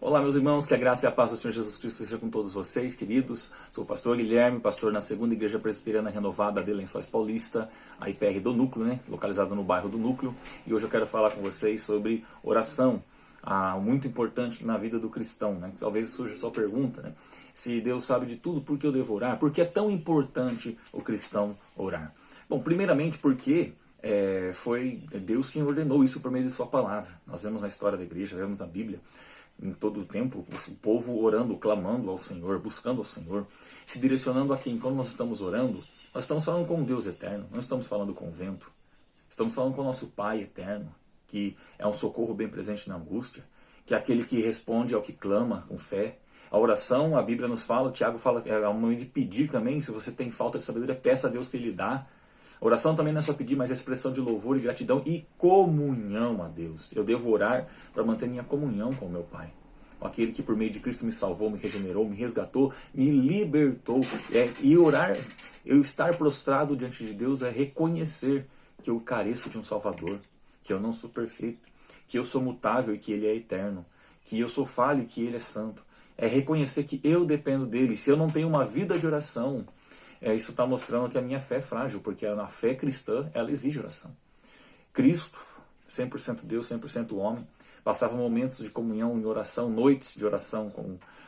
Olá, meus irmãos, que a graça e a paz do Senhor Jesus Cristo seja com todos vocês, queridos. Sou o pastor Guilherme, pastor na segunda Igreja Presbiteriana Renovada de Lençóis Paulista, a IPR do Núcleo, localizada no bairro do Núcleo. E hoje eu quero falar com vocês sobre oração, muito importante na vida do cristão. Talvez surja a sua pergunta, se Deus sabe de tudo, por que eu devo orar? Por que é tão importante o cristão orar? Bom, primeiramente porque foi Deus quem ordenou isso por meio de sua palavra. Nós vemos na história da igreja, vemos na Bíblia, em todo o tempo, o povo orando, clamando ao Senhor, buscando ao Senhor, se direcionando a quem? Quando nós estamos orando, nós estamos falando com o Deus eterno, não estamos falando com o vento, estamos falando com o nosso Pai eterno, que é um socorro bem presente na angústia, que é aquele que responde ao que clama com fé. A oração, a Bíblia nos fala, o Tiago fala, é um momento de pedir também. Se você tem falta de sabedoria, peça a Deus que Ele dá. A oração também não é só pedir, mas é expressão de louvor e gratidão e comunhão a Deus. Eu devo orar para manter minha comunhão com o meu Pai. Aquele que por meio de Cristo me salvou, me regenerou, me resgatou, me libertou. E orar, eu estar prostrado diante de Deus é reconhecer que eu careço de um Salvador, que eu não sou perfeito, que eu sou mutável e que Ele é eterno, que eu sou falho e que Ele é santo. É reconhecer que eu dependo dEle. Se eu não tenho uma vida de oração, isso está mostrando que a minha fé é frágil, porque a fé cristã, ela exige oração. Cristo, 100% Deus, 100% homem, passava momentos de comunhão em oração, noites de oração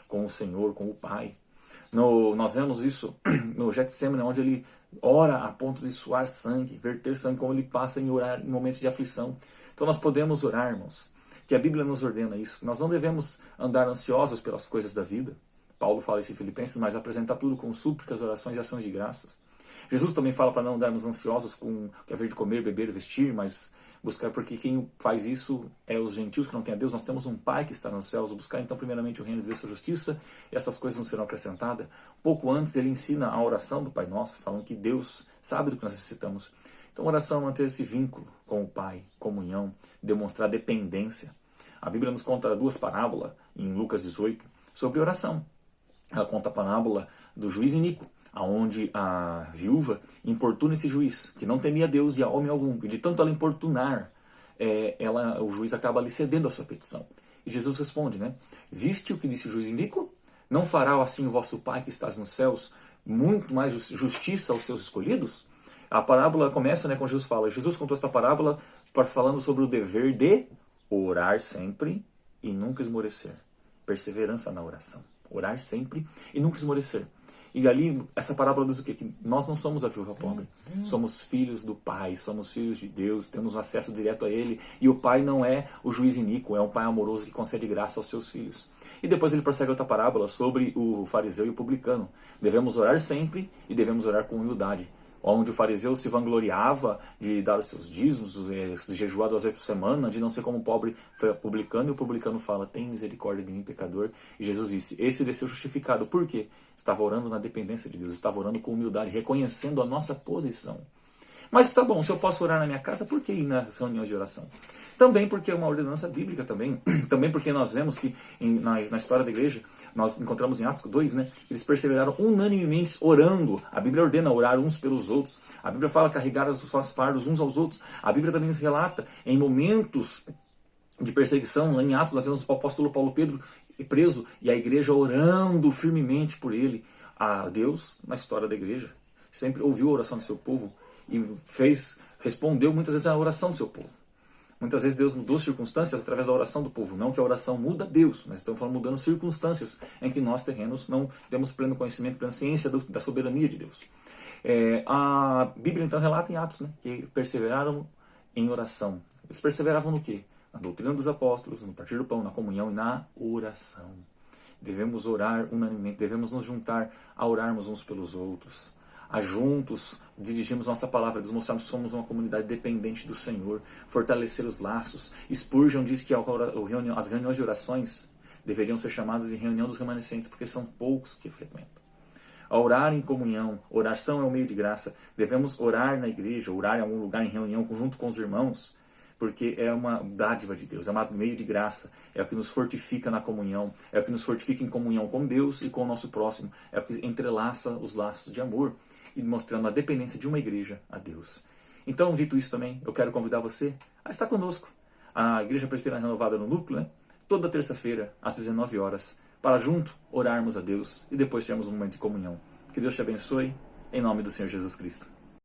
com o Senhor, com o Pai. Nós vemos isso no Getsemane, onde ele ora a ponto de suar sangue, verter sangue, como ele passa em orar em momentos de aflição. Então nós podemos orar, irmãos, que a Bíblia nos ordena isso. Nós não devemos andar ansiosos pelas coisas da vida. Paulo fala isso em Filipenses, mas apresentar tudo com súplicas, orações e ações de graças. Jesus também fala para não andarmos ansiosos com o que haver de comer, beber, vestir, mas buscar, porque quem faz isso é os gentios que não têm a Deus. Nós temos um Pai que está nos céus. Buscar então primeiramente o reino de Deus e sua justiça, e essas coisas não serão acrescentadas. Pouco antes ele ensina a oração do Pai Nosso, falando que Deus sabe do que nós necessitamos. Então oração é manter esse vínculo com o Pai, comunhão, demonstrar dependência. A Bíblia nos conta duas parábolas em Lucas 18 sobre oração. Ela conta a parábola do juiz iníquo, onde a viúva importuna esse juiz, que não temia Deus de homem algum, e de tanto ela importunar, o juiz acaba lhe cedendo a sua petição. E Jesus responde, viste o que disse o juiz iníquo? Não fará assim o vosso Pai que estás nos céus muito mais justiça aos seus escolhidos? A parábola começa, com Jesus fala, Jesus contou esta parábola falando sobre o dever de orar sempre e nunca esmorecer. Perseverança na oração. Orar sempre e nunca esmorecer. E ali, essa parábola diz o quê? Que nós não somos a viúva pobre. Somos filhos do Pai, somos filhos de Deus, temos acesso direto a Ele. E o Pai não é o juiz iníquo, é um Pai amoroso que concede graça aos seus filhos. E depois ele prossegue outra parábola sobre o fariseu e o publicano. Devemos orar sempre e devemos orar com humildade. Onde o fariseu se vangloriava de dar os seus dízimos, de jejuar 2 vezes por semana, de não ser como o pobre publicano, e o publicano fala, tem misericórdia de mim, pecador. E Jesus disse, esse desceu justificado. Por quê? Estava orando na dependência de Deus, estava orando com humildade, reconhecendo a nossa posição. Mas tá bom, se eu posso orar na minha casa, por que ir nas reuniões de oração? Também porque é uma ordenança bíblica também. Também porque nós vemos que na história da igreja, nós encontramos em Atos 2, eles perseveraram unanimemente orando. A Bíblia ordena orar uns pelos outros. A Bíblia fala carregar os seus fardos uns aos outros. A Bíblia também nos relata em momentos de perseguição, lá em Atos, nós vemos o apóstolo Paulo Pedro preso e a igreja orando firmemente por ele. A Deus, na história da igreja, sempre ouviu a oração do seu povo e respondeu muitas vezes a oração do seu povo. Muitas vezes Deus mudou circunstâncias através da oração do povo. Não que a oração muda Deus, mas estamos falando mudando circunstâncias em que nós terrenos não temos pleno conhecimento, plena ciência da soberania de Deus. A Bíblia então relata em Atos que perseveraram em oração. Eles perseveravam no quê? Na doutrina dos apóstolos, no partir do pão, na comunhão e na oração. Devemos orar unanimemente, devemos nos juntar a orarmos uns pelos outros. A juntos dirigimos nossa palavra, demonstrarmos que somos uma comunidade dependente do Senhor, fortalecer os laços. Spurgeon diz que as reuniões de orações deveriam ser chamadas de reunião dos remanescentes, porque são poucos que frequentam. A orar em comunhão, oração é um meio de graça. Devemos orar na igreja, orar em algum lugar em reunião junto com os irmãos, porque é uma dádiva de Deus, é um meio de graça, é o que nos fortifica na comunhão, é o que nos fortifica em comunhão com Deus e com o nosso próximo, é o que entrelaça os laços de amor, e mostrando a dependência de uma igreja a Deus. Então, dito isso também, eu quero convidar você a estar conosco. A Igreja Presbiteriana Renovada no Núcleo, toda terça-feira, às 19 horas, para junto orarmos a Deus e depois termos um momento de comunhão. Que Deus te abençoe, em nome do Senhor Jesus Cristo.